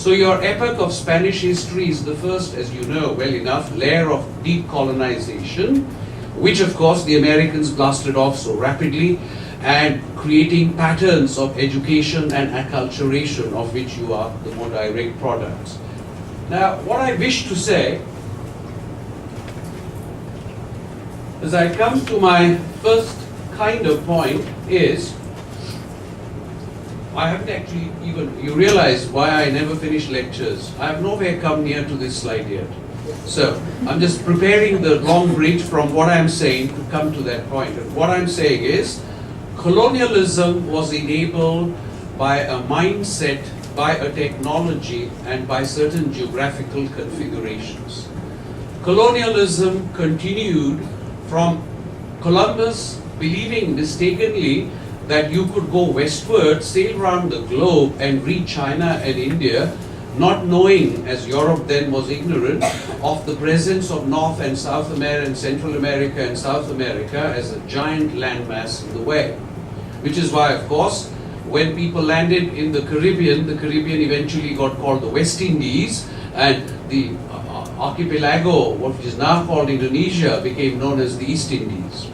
So your epoch of Spanish history is the first, as you know well enough, layer of deep colonization, which of course the Americans blasted off so rapidly, and creating patterns of education and acculturation of which you are the more direct products. Now, what I wish to say, as I come to my first kind of point, is I haven't actually even, you realize why I never finish lectures. I have nowhere come near to this slide yet. So, I'm just preparing the long bridge from what I'm saying to come to that point. And what I'm saying is, colonialism was enabled by a mindset, by a technology, and by certain geographical configurations. Colonialism continued from Columbus believing mistakenly that you could go westward, sail around the globe, and reach China and India, not knowing, as Europe then was ignorant, of the presence of North and South America and Central America and South America as a giant landmass in the way. Which is why, of course, when people landed in the Caribbean eventually got called the West Indies, and the archipelago, what is now called Indonesia, became known as the East Indies.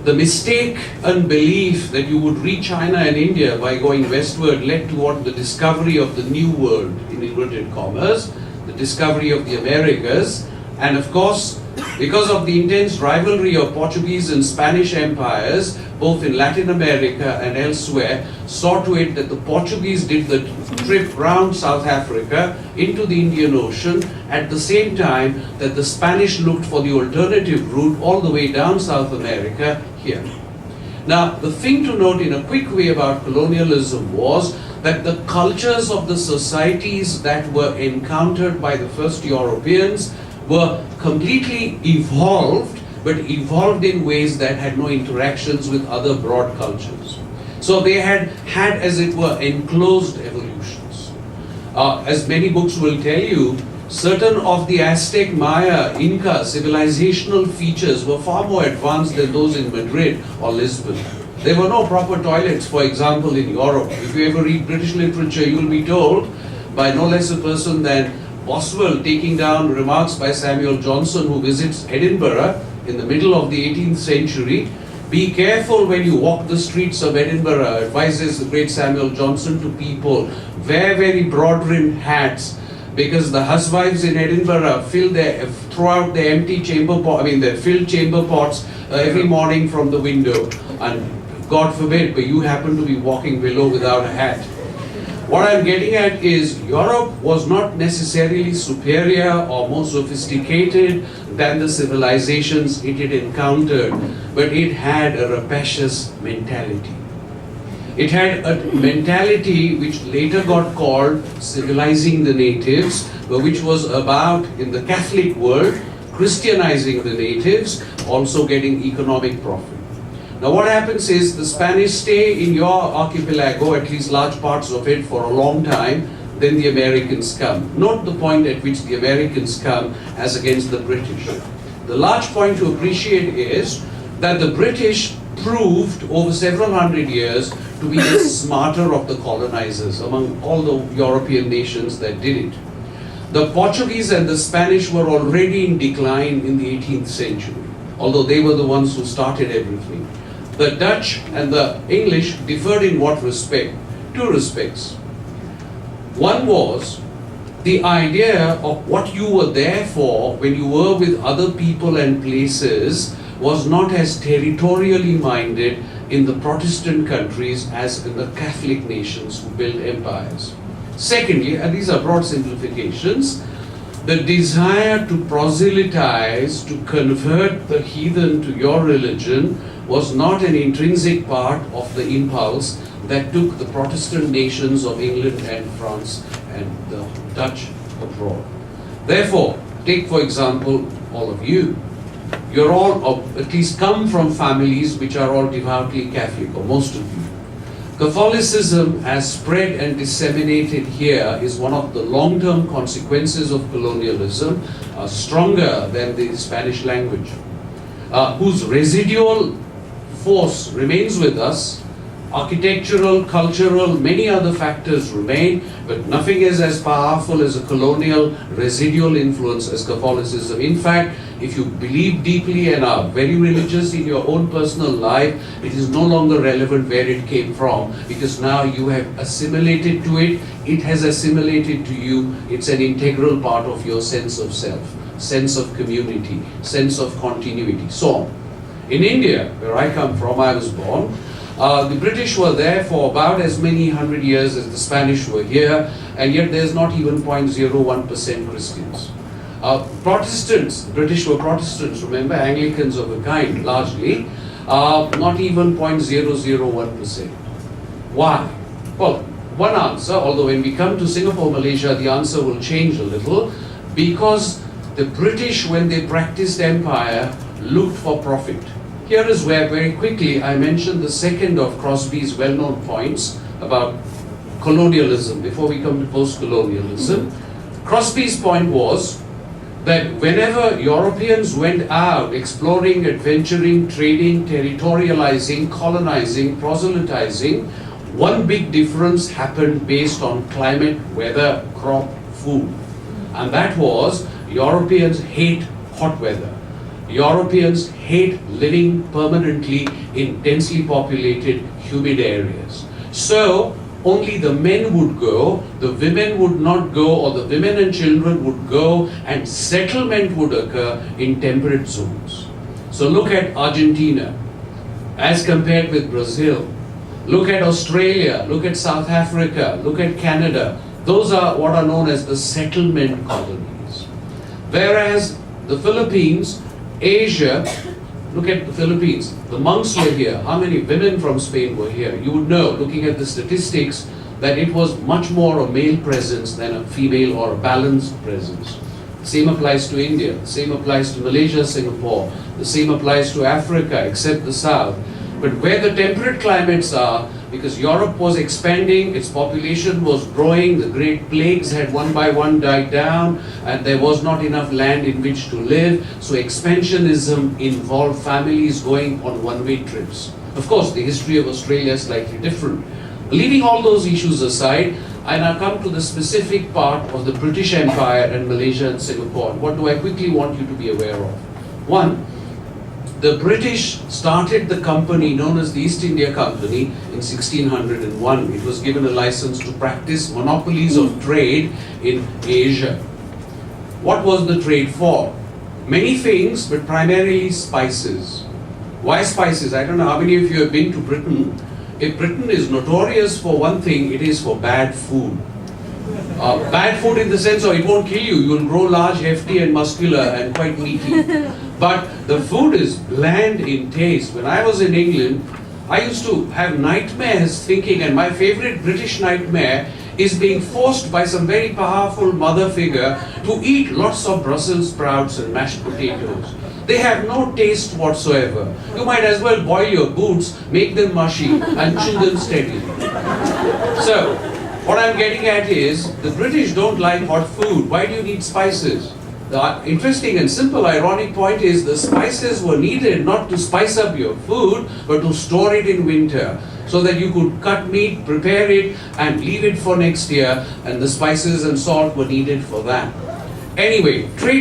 The mistaken belief that you would reach China and India by going westward led toward the discovery of the New World, in inverted commas, the discovery of the Americas, and of course, because of the intense rivalry of Portuguese and Spanish empires, both in Latin America and elsewhere, saw to it that the Portuguese did the trip round South Africa into the Indian Ocean at the same time that the Spanish looked for the alternative route all the way down South America here. Now, the thing to note in a quick way about colonialism was that the cultures of the societies that were encountered by the first Europeans were completely evolved, but evolved in ways that had no interactions with other broad cultures. So they had, as it were, enclosed evolutions. As many books will tell you, certain of the Aztec, Maya, Inca civilizational features were far more advanced than those in Madrid or Lisbon. There were no proper toilets, for example, in Europe. If you ever read British literature, you will be told by no less a person than Boswell, taking down remarks by Samuel Johnson, who visits Edinburgh in the middle of the 18th century. Be careful when you walk the streets of Edinburgh, advises the great Samuel Johnson to people. Wear very broad-brimmed hats, because the housewives in Edinburgh throw out their empty chamber pot, their filled chamber pots every morning from the window. And God forbid, but you happen to be walking below without a hat. What I'm getting at is Europe was not necessarily superior or more sophisticated than the civilizations it had encountered, but it had a rapacious mentality. It had a mentality which later got called civilizing the natives, but which was about, in the Catholic world, Christianizing the natives, also getting economic profit. Now what happens is the Spanish stay in your archipelago, at least large parts of it, for a long time, then the Americans come. Note the point at which the Americans come as against the British. The large point to appreciate is that the British proved over several hundred years to be the smarter of the colonizers among all the European nations that did it. The Portuguese and the Spanish were already in decline in the 18th century, although they were the ones who started everything. The Dutch and the English differed in what respect? Two respects. One was the idea of what you were there for when you were with other people and places was not as territorially minded in the Protestant countries as in the Catholic nations who built empires. Secondly, and these are broad simplifications, the desire to proselytize, to convert the heathen to your religion was not an intrinsic part of the impulse that took the Protestant nations of England and France and the Dutch abroad. Therefore, take for example all of you. You're all, or at least come from families which are all devoutly Catholic, or most of you. Catholicism, as spread and disseminated here, is one of the long-term consequences of colonialism, stronger than the Spanish language, whose residual force remains with us, Architectural, cultural, many other factors remain, but nothing is as powerful as a colonial residual influence as Catholicism. In fact, if you believe deeply and are very religious in your own personal life, it is no longer relevant where it came from, because now you have assimilated to it, it has assimilated to you, it's an integral part of your sense of self, sense of community, sense of continuity, so on. In India, where I come from, I was born, the British were there for about as many 100 years as the Spanish were here, and yet there's not even 0.01% Christians. Protestants, the British were Protestants, remember, Anglicans of a kind, largely, not even 0.001%. Why? Well, one answer, although when we come to Singapore, Malaysia, the answer will change a little, because the British, when they practiced empire, looked for profit. Here is where, very quickly, I mentioned the second of Crosby's well-known points about colonialism, before we come to post-colonialism. Crosby's point was that whenever Europeans went out exploring, adventuring, trading, territorializing, colonizing, proselytizing, one big difference happened based on climate, weather, crop, food. And that was, Europeans hate hot weather. Europeans hate living permanently in densely populated, humid areas. So, only the men would go, the women would not go, or the women and children would go, and settlement would occur in temperate zones. So look at Argentina, as compared with Brazil. Look at Australia, look at South Africa, look at Canada. Those are what are known as the settlement colonies. Whereas the Philippines, Asia, look at the Philippines. The monks were here. How many women from Spain were here? You would know, looking at the statistics, that it was much more a male presence than a female or a balanced presence. The same applies to India. The same applies to Malaysia, Singapore. The same applies to Africa, except the south. But where the temperate climates are, because Europe was expanding, its population was growing, the great plagues had one by one died down, and there was not enough land in which to live, so expansionism involved families going on one-way trips. Of course, the history of Australia is slightly different. Leaving all those issues aside, I now come to the specific part of the British Empire and Malaysia and Singapore. What do I quickly want you to be aware of? One, the British started the company known as the East India Company in 1601. It was given a license to practice monopolies of trade in Asia. What was the trade for? Many things, but primarily spices. Why spices? I don't know how many of you have been to Britain. If Britain is notorious for one thing, it is for bad food. Bad food in the sense of it won't kill you. You will grow large, hefty and muscular and quite meaty. But the food is bland in taste. When I was in England, I used to have nightmares thinking, and my favorite British nightmare is being forced by some very powerful mother figure to eat lots of Brussels sprouts and mashed potatoes. They have no taste whatsoever. You might as well boil your boots, make them mushy, and chew them steadily. So, what I'm getting at is, the British don't like hot food. Why do you need spices? The interesting and simple ironic point is the spices were needed not to spice up your food, but to store it in winter, so that you could cut meat, prepare it, and leave it for next year, and the spices and salt were needed for that. Anyway, trade